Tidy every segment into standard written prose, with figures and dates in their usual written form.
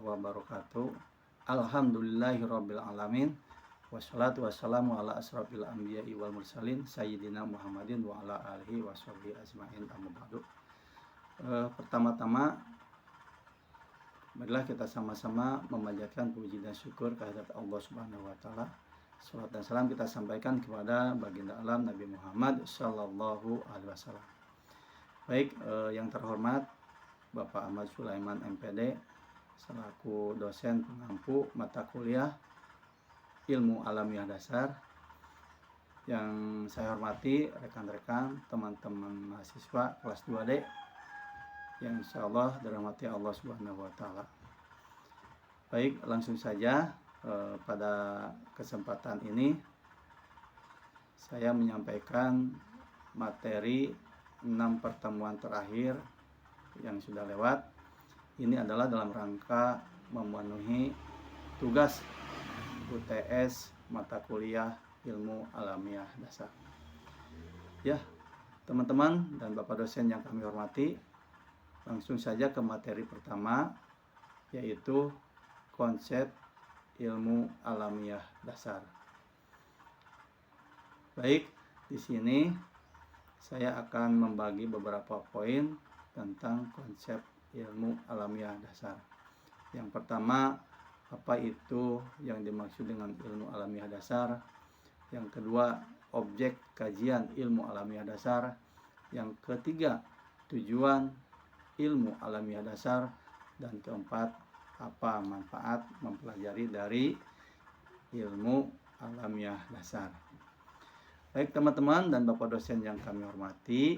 wabarakatuh. Alhamdulillahirabbil alamin. Wassalatu wassalamu ala asrofil anbiya'i wal mursalin sayyidina Muhammadin wa ala alihi washabihi ajmain, amma ba'du. Pertama-tama marilah kita sama-sama memanjatkan puji dan syukur kehadirat Allah Subhanahu wa taala. Salat dan salam kita sampaikan kepada baginda alam Nabi Muhammad sallallahu alaihi wasallam. Baik, yang terhormat Bapak Ahmad Sulaiman MPD selaku dosen pengampu mata kuliah Ilmu Alamiah Dasar. Yang saya hormati rekan-rekan, teman-teman mahasiswa kelas 2D yang insyaallah dirahmati Allah Subhanahu wa taala. Baik, langsung saja pada kesempatan ini saya menyampaikan materi 6 pertemuan terakhir yang sudah lewat. Ini adalah dalam rangka memenuhi tugas UTS mata kuliah Ilmu Alamiah Dasar. Ya, teman-teman dan Bapak dosen yang kami hormati, langsung saja ke materi pertama, yaitu konsep Ilmu Alamiah Dasar. Baik, di sini saya akan membagi beberapa poin tentang konsep ilmu alamiah dasar. Yang pertama, apa itu yang dimaksud dengan ilmu alamiah dasar? Yang kedua, objek kajian ilmu alamiah dasar. Yang ketiga, tujuan ilmu alamiah dasar. Dan keempat, apa manfaat mempelajari dari ilmu alamiah dasar. Baik teman-teman dan Bapak dosen yang kami hormati,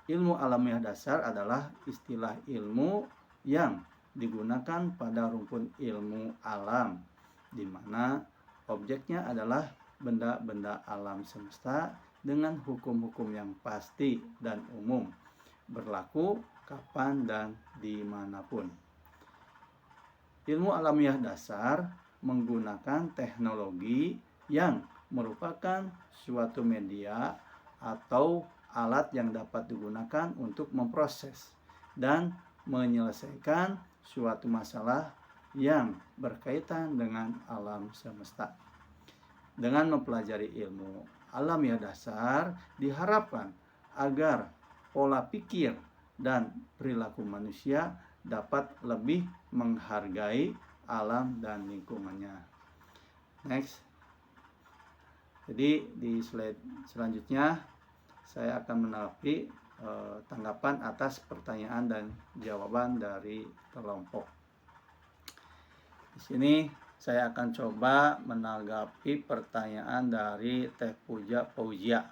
ilmu alamiah dasar adalah istilah ilmu yang digunakan pada rumpun ilmu alam, di mana objeknya adalah benda-benda alam semesta dengan hukum-hukum yang pasti dan umum, berlaku kapan dan dimanapun. Ilmu alamiah dasar menggunakan teknologi yang merupakan suatu media atau alat yang dapat digunakan untuk memproses dan menyelesaikan suatu masalah yang berkaitan dengan alam semesta. Dengan mempelajari ilmu alamiah dasar, diharapkan agar pola pikir dan perilaku manusia dapat lebih menghargai alam dan lingkungannya. Next. Jadi di slide selanjutnya saya akan menanggapi tanggapan atas pertanyaan dan jawaban dari kelompok. Di sini saya akan coba menanggapi pertanyaan dari Teh Puja Fauzia.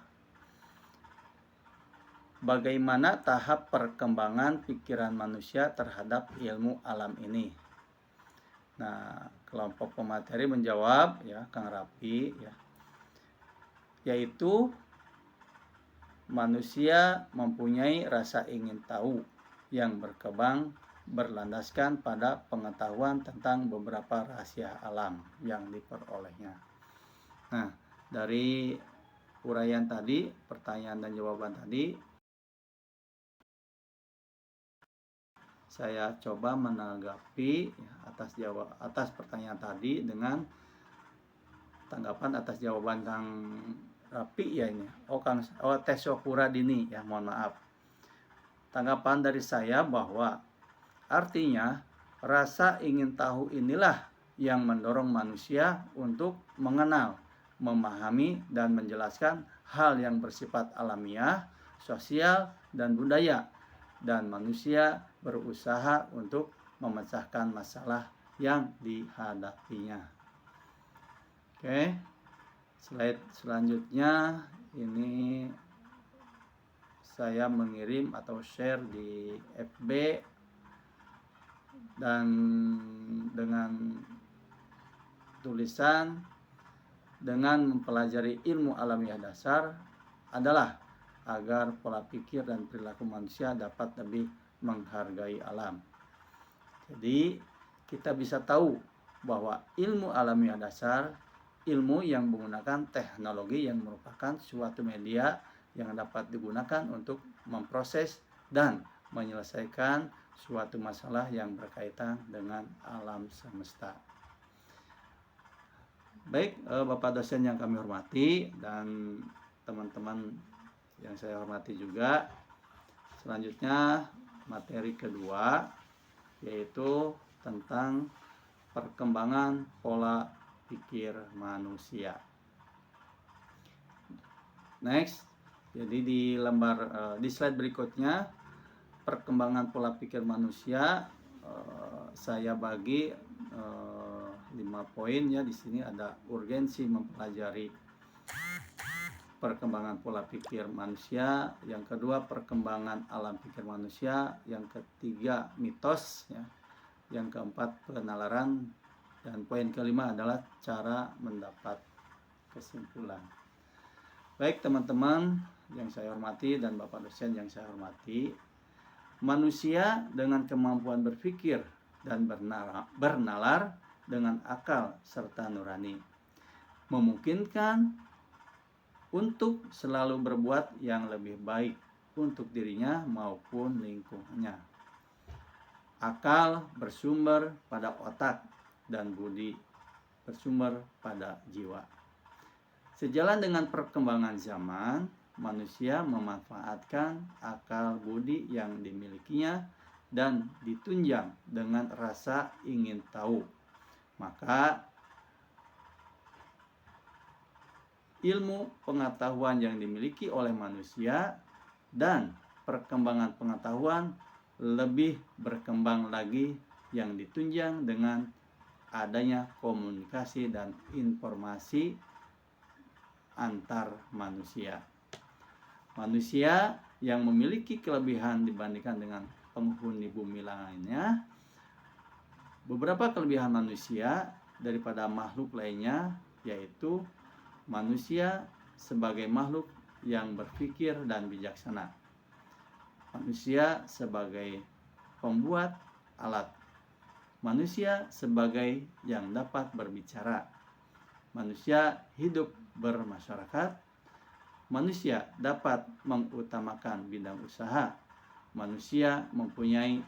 Bagaimana tahap perkembangan pikiran manusia terhadap ilmu alam ini? Nah, kelompok pemateri menjawab, ya, Kang Rapi, ya, yaitu manusia mempunyai rasa ingin tahu yang berkembang berlandaskan pada pengetahuan tentang beberapa rahasia alam yang diperolehnya. Nah, dari uraian tadi, pertanyaan dan jawaban tadi, saya coba menanggapi atas pertanyaan tadi dengan tanggapan atas jawaban Kang Rapi, ya ini. Teh Syokura Dini, ya, mohon maaf. Tanggapan dari saya bahwa artinya rasa ingin tahu inilah yang mendorong manusia untuk mengenal, memahami dan menjelaskan hal yang bersifat alamiah, sosial dan budaya, dan manusia berusaha untuk memecahkan masalah yang dihadapinya. Oke. Slide selanjutnya ini saya mengirim atau share di FB dan dengan tulisan, dengan mempelajari ilmu alamiah dasar adalah agar pola pikir dan perilaku manusia dapat lebih menghargai alam. Jadi kita bisa tahu bahwa ilmu alamiah dasar ilmu yang menggunakan teknologi yang merupakan suatu media yang dapat digunakan untuk memproses dan menyelesaikan suatu masalah yang berkaitan dengan alam semesta. Baik, Bapak dosen yang kami hormati dan teman-teman yang saya hormati juga. Selanjutnya materi kedua yaitu tentang perkembangan pola pikir manusia. Next, jadi di slide berikutnya perkembangan pola pikir manusia saya bagi 5 poin ya. Di sini ada urgensi mempelajari perkembangan pola pikir manusia, yang kedua perkembangan alam pikir manusia, yang ketiga mitos ya, yang keempat penalaran, dan poin kelima adalah cara mendapat kesimpulan. Baik teman-teman yang saya hormati dan Bapak dosen yang saya hormati, manusia dengan kemampuan berpikir dan bernalar dengan akal serta nurani memungkinkan untuk selalu berbuat yang lebih baik untuk dirinya maupun lingkungannya. Akal bersumber pada otak dan budi bersumber pada jiwa. Sejalan dengan perkembangan zaman, manusia memanfaatkan akal budi yang dimilikinya dan ditunjang dengan rasa ingin tahu. Maka ilmu pengetahuan yang dimiliki oleh manusia dan perkembangan pengetahuan lebih berkembang lagi yang ditunjang dengan adanya komunikasi dan informasi antar manusia. Manusia yang memiliki kelebihan dibandingkan dengan penghuni bumi lainnya. Beberapa kelebihan manusia daripada makhluk lainnya yaitu manusia sebagai makhluk yang berpikir dan bijaksana. Manusia sebagai pembuat alat. Manusia sebagai yang dapat berbicara. Manusia hidup bermasyarakat. Manusia dapat mengutamakan bidang usaha. Manusia mempunyai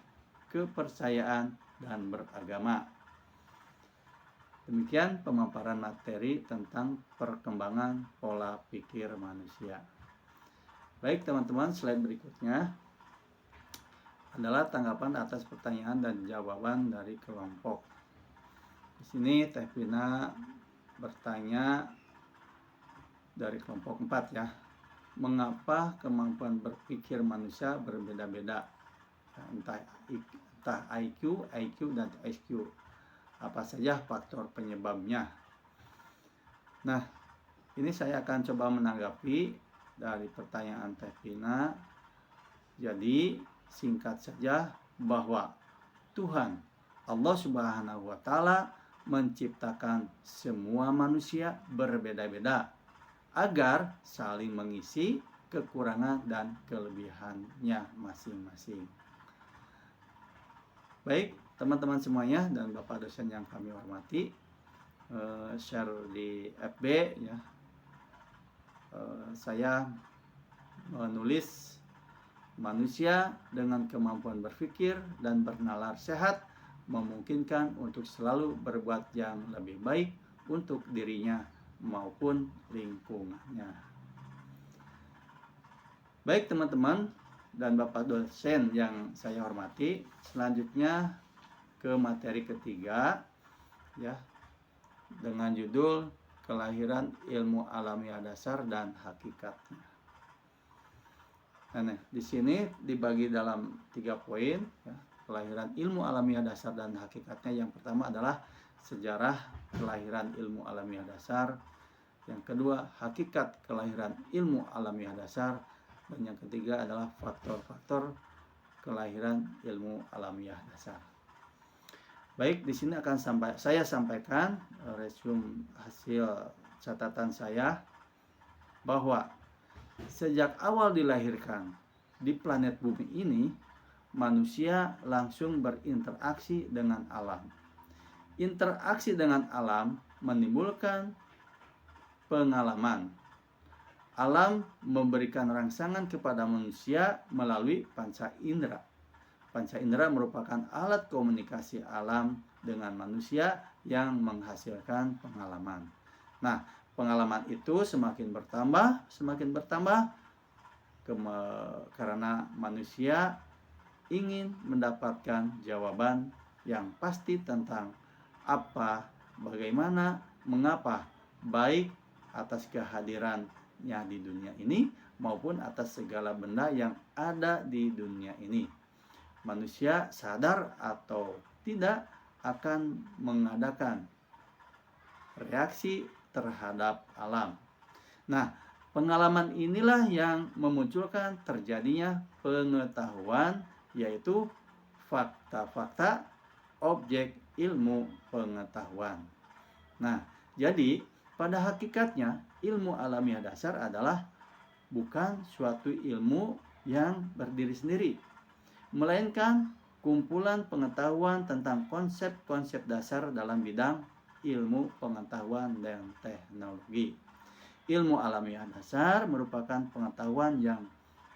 kepercayaan dan beragama. Demikian pemaparan materi tentang perkembangan pola pikir manusia. Baik teman-teman, slide berikutnya adalah tanggapan atas pertanyaan dan jawaban dari kelompok. Di sini Teh Vina bertanya dari kelompok 4 ya. Mengapa kemampuan berpikir manusia berbeda-beda? Entah IQ, dan SQ. Apa saja faktor penyebabnya? Nah, ini saya akan coba menanggapi dari pertanyaan Teh Vina. Jadi, singkat saja bahwa Tuhan Allah Subhanahu wa taala menciptakan semua manusia berbeda-beda agar saling mengisi kekurangan dan kelebihannya masing-masing. Baik, teman-teman semuanya dan Bapak dosen yang kami hormati, share di FB ya. Saya menulis manusia dengan kemampuan berpikir dan bernalar sehat memungkinkan untuk selalu berbuat yang lebih baik untuk dirinya maupun lingkungannya. Baik teman-teman dan Bapak dosen yang saya hormati, selanjutnya ke materi ketiga ya, dengan judul kelahiran ilmu alamiah dasar dan hakikatnya. Nah, di sini dibagi dalam 3 poin ya. Kelahiran ilmu alamiah dasar dan hakikatnya. Yang pertama adalah sejarah kelahiran ilmu alamiah dasar. Yang kedua, hakikat kelahiran ilmu alamiah dasar. Dan yang ketiga adalah faktor-faktor kelahiran ilmu alamiah dasar. Baik, di sini akan saya sampaikan resume hasil catatan saya bahwa sejak awal dilahirkan di planet bumi ini, manusia langsung berinteraksi dengan alam. Interaksi dengan alam menimbulkan pengalaman. Alam memberikan rangsangan kepada manusia melalui panca indera. Panca indera merupakan alat komunikasi alam dengan manusia yang menghasilkan pengalaman. Nah, pengalaman itu semakin bertambah karena manusia ingin mendapatkan jawaban yang pasti tentang apa, bagaimana, mengapa, baik atas kehadirannya di dunia ini maupun atas segala benda yang ada di dunia ini. Manusia sadar atau tidak akan mengadakan reaksi terhadap alam. Nah, pengalaman inilah yang memunculkan terjadinya pengetahuan, yaitu fakta-fakta objek ilmu pengetahuan. Nah, jadi pada hakikatnya ilmu alamiah dasar adalah bukan suatu ilmu yang berdiri sendiri, melainkan kumpulan pengetahuan tentang konsep-konsep dasar dalam bidang ilmu pengetahuan dan teknologi. Ilmu alamiah dasar merupakan pengetahuan yang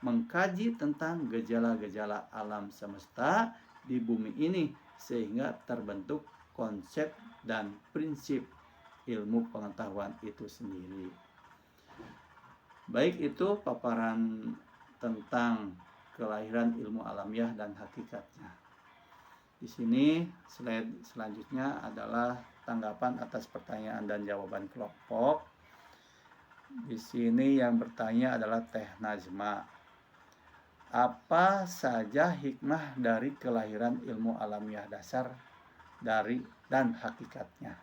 mengkaji tentang gejala-gejala alam semesta di bumi ini sehingga terbentuk konsep dan prinsip ilmu pengetahuan itu sendiri. Baik, itu paparan tentang kelahiran ilmu alamiah dan hakikatnya. Di sini slide selanjutnya adalah tanggapan atas pertanyaan dan jawaban kelompok. Di sini yang bertanya adalah Teh Najma. Apa saja hikmah dari kelahiran ilmu alamiah dasar dan hakikatnya?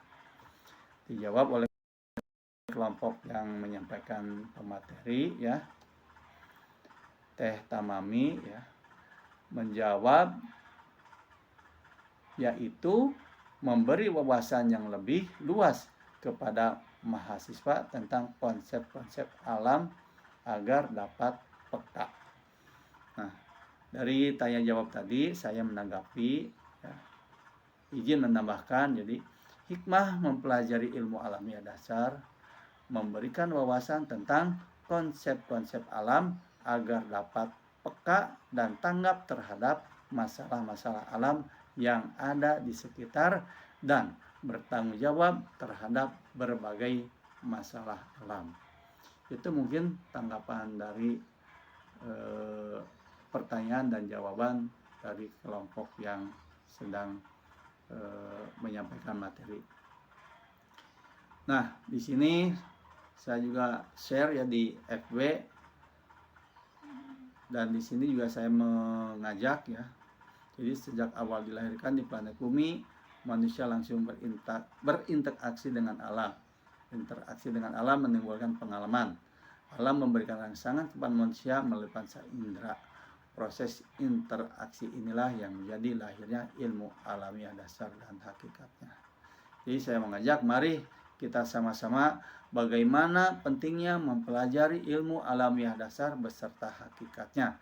Dijawab oleh kelompok yang menyampaikan pemateri, ya. Teh Tamami, ya, menjawab, yaitu memberi wawasan yang lebih luas kepada mahasiswa tentang konsep-konsep alam agar dapat peka. Nah, dari tanya jawab tadi saya menanggapi, ya, izin menambahkan, jadi hikmah mempelajari ilmu alamiah dasar memberikan wawasan tentang konsep-konsep alam agar dapat peka dan tanggap terhadap masalah-masalah alam yang ada di sekitar dan bertanggung jawab terhadap berbagai masalah alam. Itu mungkin tanggapan dari pertanyaan dan jawaban dari kelompok yang sedang menyampaikan materi. Nah, di sini saya juga share, ya, di FB, dan di sini juga saya mengajak, ya. Jadi sejak awal dilahirkan di planet bumi, manusia langsung berinteraksi dengan alam. Interaksi dengan alam menimbulkan pengalaman. Alam memberikan rangsangan kepada manusia melalui panca indera. Proses interaksi inilah yang menjadi lahirnya ilmu alamiah dasar dan hakikatnya. Jadi saya mengajak, mari kita sama-sama bagaimana pentingnya mempelajari ilmu alamiah dasar beserta hakikatnya.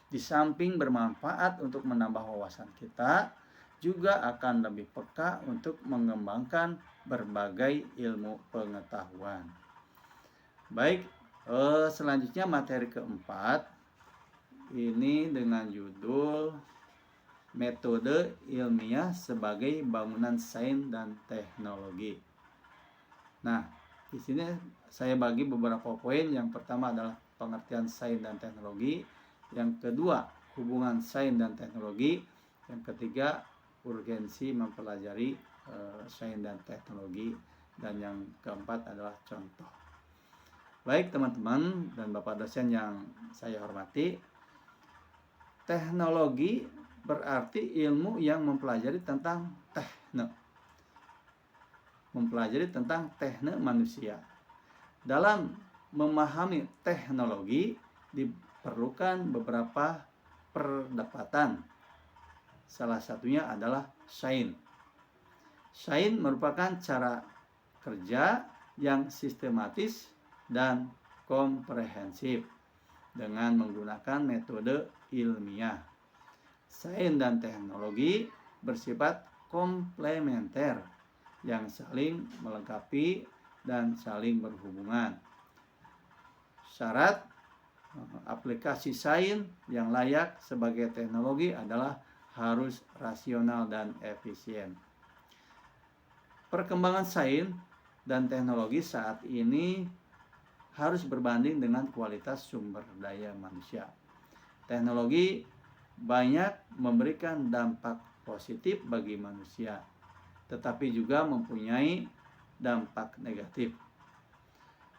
Di samping bermanfaat untuk menambah wawasan kita, juga akan lebih peka untuk mengembangkan berbagai ilmu pengetahuan. Baik, selanjutnya materi keempat, ini dengan judul metode ilmiah sebagai bangunan sains dan teknologi. Nah, di sini saya bagi beberapa poin. Yang pertama adalah pengertian sains dan teknologi. Yang kedua, hubungan sains dan teknologi. Yang ketiga, urgensi mempelajari sains dan teknologi. Dan yang keempat adalah contoh. Baik teman-teman dan Bapak dosen yang saya hormati, teknologi berarti ilmu yang mempelajari tentang teknik manusia. Dalam memahami teknologi diperlukan beberapa perdebatan. Salah satunya adalah sains. Sains merupakan cara kerja yang sistematis dan komprehensif dengan menggunakan metode ilmiah. Sains dan teknologi bersifat komplementer yang saling melengkapi dan saling berhubungan. Syarat aplikasi sains yang layak sebagai teknologi adalah harus rasional dan efisien. Perkembangan sains dan teknologi saat ini harus berbanding dengan kualitas sumber daya manusia. Teknologi banyak memberikan dampak positif bagi manusia, tetapi juga mempunyai dampak negatif.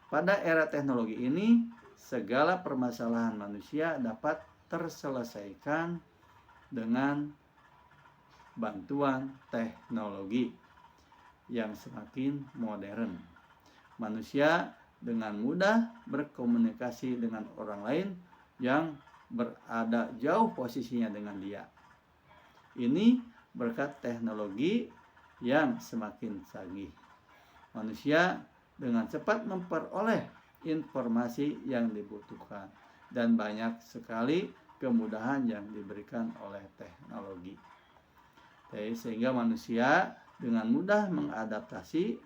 Pada era teknologi ini, segala permasalahan manusia dapat terselesaikan dengan bantuan teknologi yang semakin modern. Manusia dengan mudah berkomunikasi dengan orang lain yang berada jauh posisinya dengan dia. Ini berkat teknologi yang semakin canggih. Manusia dengan cepat memperoleh informasi yang dibutuhkan dan banyak sekali kemudahan yang diberikan oleh teknologi. Sehingga manusia dengan mudah mengadaptasi,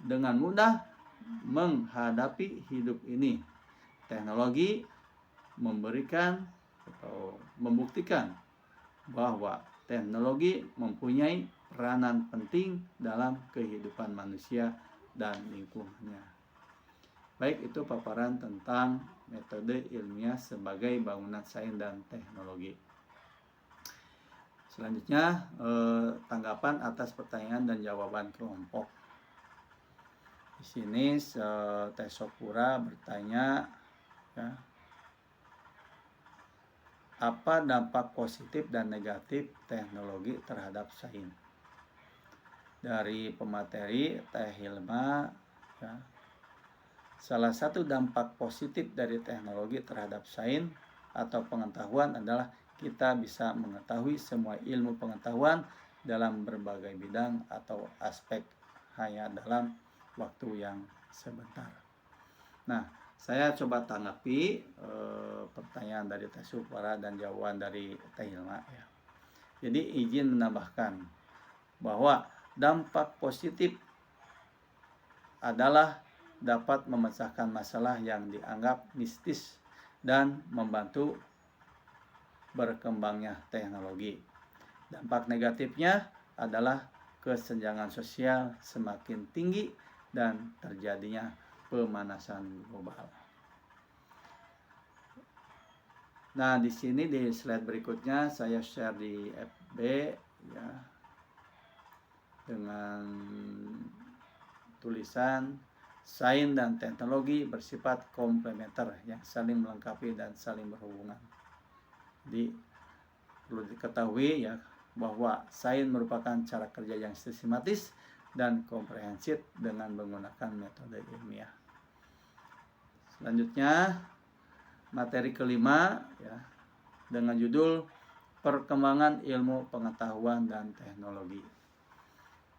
dengan mudah menghadapi hidup ini. Teknologi memberikan atau membuktikan bahwa teknologi mempunyai peranan penting dalam kehidupan manusia dan lingkungannya. Baik, itu paparan tentang metode ilmiah sebagai bangunan sains dan teknologi. Selanjutnya tanggapan atas pertanyaan dan jawaban kelompok. Di sini Teh Sopura bertanya, apa dampak positif dan negatif teknologi terhadap sains? Dari pemateri Teh Hilma, salah satu dampak positif dari teknologi terhadap sains atau pengetahuan adalah kita bisa mengetahui semua ilmu pengetahuan dalam berbagai bidang atau aspek hanya dalam waktu yang sebentar. Nah, saya coba tanggapi pertanyaan dari Teh Sopura dan jawaban dari Teh Hilma. Jadi izin menambahkan bahwa dampak positif adalah dapat memecahkan masalah yang dianggap mistis dan membantu berkembangnya teknologi. Dampak negatifnya adalah kesenjangan sosial semakin tinggi dan terjadinya pemanasan global. Nah, di sini di slide berikutnya saya share di FB dengan tulisan sains dan teknologi bersifat komplementer yang saling melengkapi dan saling berhubungan. Jadi perlu diketahui bahwa sains merupakan cara kerja yang sistematis dan komprehensif dengan menggunakan metode ilmiah. Selanjutnya materi kelima dengan judul perkembangan ilmu pengetahuan dan teknologi.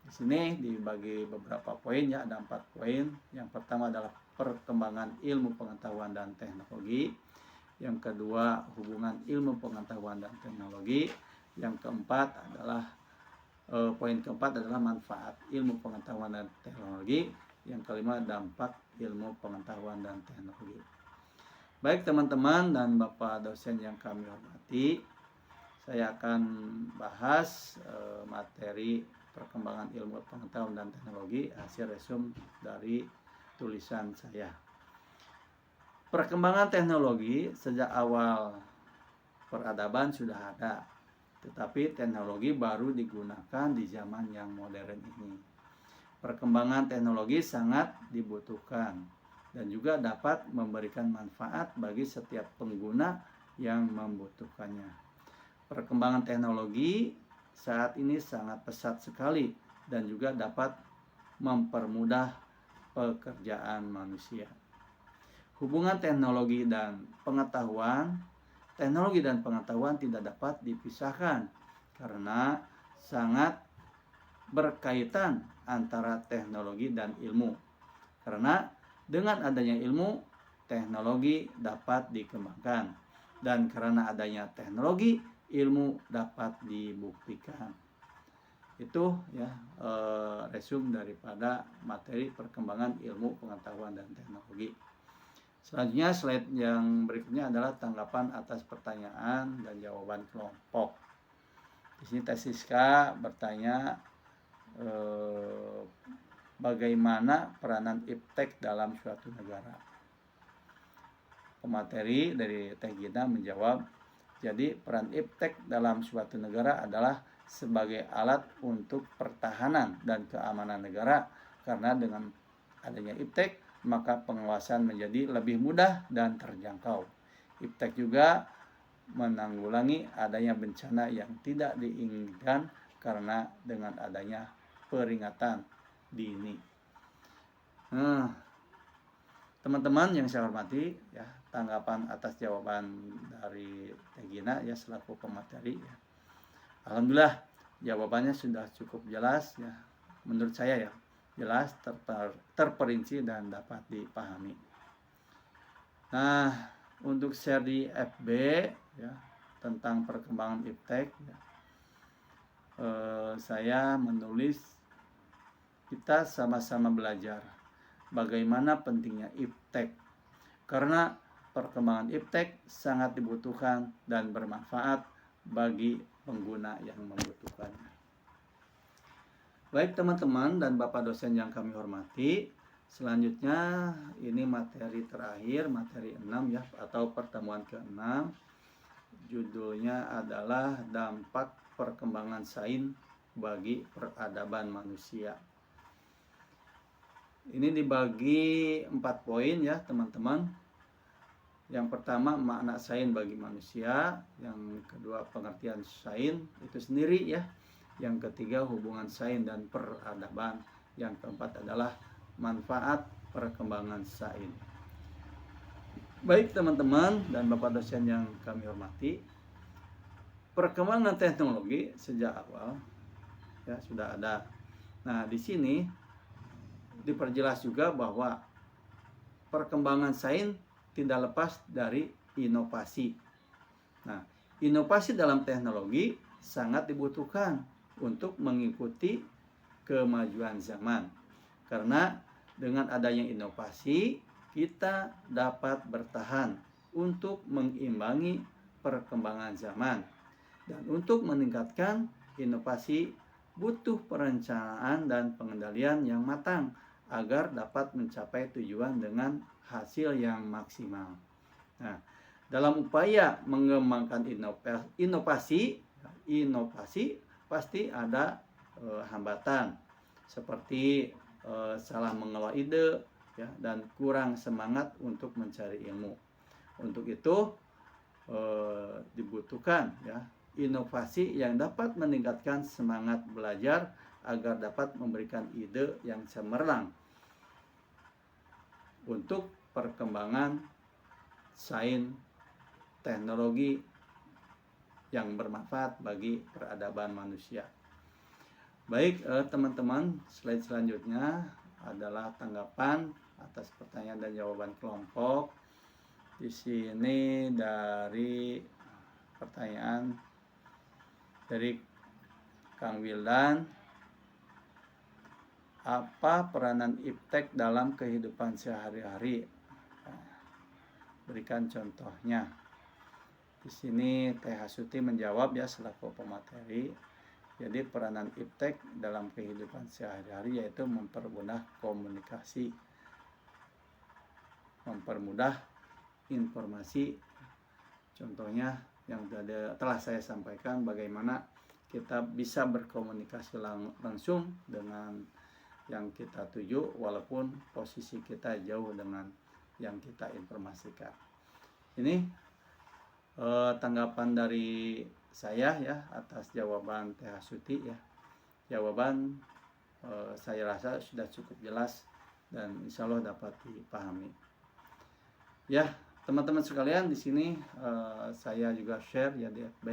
Di sini dibagi beberapa poin, ada 4 poin. Yang pertama adalah perkembangan ilmu pengetahuan dan teknologi. Yang kedua, hubungan ilmu pengetahuan dan teknologi. Yang keempat adalah poin keempat adalah manfaat ilmu pengetahuan dan teknologi. Yang kelima, dampak ilmu pengetahuan dan teknologi. Baik teman-teman dan Bapak dosen yang kami hormati, saya akan bahas materi perkembangan ilmu pengetahuan dan teknologi hasil resume dari tulisan saya. Perkembangan teknologi sejak awal peradaban sudah ada, tetapi teknologi baru digunakan di zaman yang modern ini. Perkembangan teknologi sangat dibutuhkan dan juga dapat memberikan manfaat bagi setiap pengguna yang membutuhkannya. Perkembangan teknologi saat ini sangat pesat sekali dan juga dapat mempermudah pekerjaan manusia. Hubungan teknologi dan pengetahuan tidak dapat dipisahkan karena sangat berkaitan antara teknologi dan ilmu. Karena dengan adanya ilmu, teknologi dapat dikembangkan, dan karena adanya teknologi, ilmu dapat dibuktikan. Itu resume daripada materi perkembangan ilmu pengetahuan dan teknologi. Selanjutnya slide yang berikutnya adalah tanggapan atas pertanyaan dan jawaban kelompok. Di sini Teh Siska bertanya bagaimana peranan iptek dalam suatu negara. Pemateri dari Teh Gina menjawab, jadi peran iptek dalam suatu negara adalah sebagai alat untuk pertahanan dan keamanan negara, karena dengan adanya iptek maka pengawasan menjadi lebih mudah dan terjangkau. Iptek juga menanggulangi adanya bencana yang tidak diinginkan karena dengan adanya peringatan dini. Nah, teman-teman yang saya hormati, ya, tanggapan atas jawaban dari Teh Gina ya selaku pemateri ya. Alhamdulillah jawabannya sudah cukup jelas ya, menurut saya ya, jelas, terperinci dan dapat dipahami. Nah, untuk share di FB ya tentang perkembangan iptek ya, saya menulis kita sama-sama belajar bagaimana pentingnya iptek, karena perkembangan iptek sangat dibutuhkan dan bermanfaat bagi pengguna yang membutuhkannya. Baik teman-teman dan Bapak dosen yang kami hormati, selanjutnya ini materi terakhir, materi 6 ya, atau pertemuan ke-6. Judulnya adalah dampak perkembangan sains bagi peradaban manusia. Ini dibagi 4 poin ya teman-teman. Yang pertama, makna sains bagi manusia. Yang kedua, pengertian sains itu sendiri ya. Yang ketiga, hubungan sains dan peradaban. Yang keempat adalah manfaat perkembangan sains. Baik teman-teman dan Bapak dosen yang kami hormati, perkembangan teknologi sejak awal ya sudah ada. Nah, di sini diperjelas juga bahwa perkembangan sains tidak lepas dari inovasi. Nah, inovasi dalam teknologi sangat dibutuhkan untuk mengikuti kemajuan zaman. Karena dengan adanya inovasi, kita dapat bertahan untuk mengimbangi perkembangan zaman. Dan untuk meningkatkan inovasi butuh perencanaan dan pengendalian yang matang agar dapat mencapai tujuan dengan hasil yang maksimal. Nah, dalam upaya mengembangkan inovasi pasti ada hambatan seperti salah mengelola ide ya, dan kurang semangat untuk mencari ilmu. Untuk itu dibutuhkan ya inovasi yang dapat meningkatkan semangat belajar agar dapat memberikan ide yang cemerlang untuk perkembangan sains teknologi yang bermanfaat bagi peradaban manusia. Baik teman-teman, slide selanjutnya adalah tanggapan atas pertanyaan dan jawaban kelompok. Di sini dari pertanyaan dari Kang Wildan, apa peranan iptek dalam kehidupan sehari-hari? Berikan contohnya. Di sini Teh Hasuti menjawab ya selaku pemateri. Jadi peranan iptek dalam kehidupan sehari-hari yaitu mempermudah komunikasi, mempermudah informasi. Contohnya yang telah saya sampaikan, bagaimana kita bisa berkomunikasi langsung dengan yang kita tuju walaupun posisi kita jauh dengan yang kita informasikan. Ini tanggapan dari saya ya atas jawaban Teh Hasuti ya. Jawaban saya rasa sudah cukup jelas dan insya Allah dapat dipahami. Ya teman-teman sekalian, di sini saya juga share ya di FB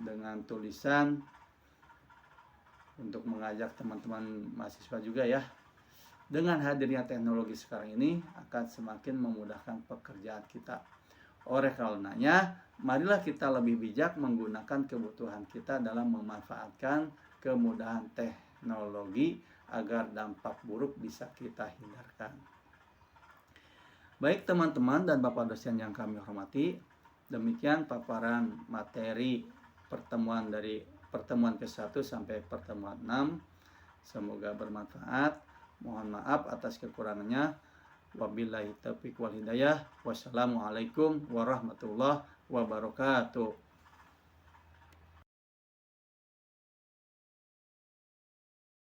dengan tulisan untuk mengajak teman-teman mahasiswa juga ya. Dengan hadirnya teknologi sekarang ini akan semakin memudahkan pekerjaan kita. Oleh karenanya, marilah kita lebih bijak menggunakan kebutuhan kita dalam memanfaatkan kemudahan teknologi agar dampak buruk bisa kita hindarkan. Baik teman-teman dan Bapak dosen yang kami hormati, demikian paparan materi pertemuan ke-1 sampai pertemuan 6. Semoga bermanfaat. Mohon maaf atas kekurangannya. Wabillahi taufiq wal hidayah. Wassalamualaikum warahmatullahi wabarakatuh.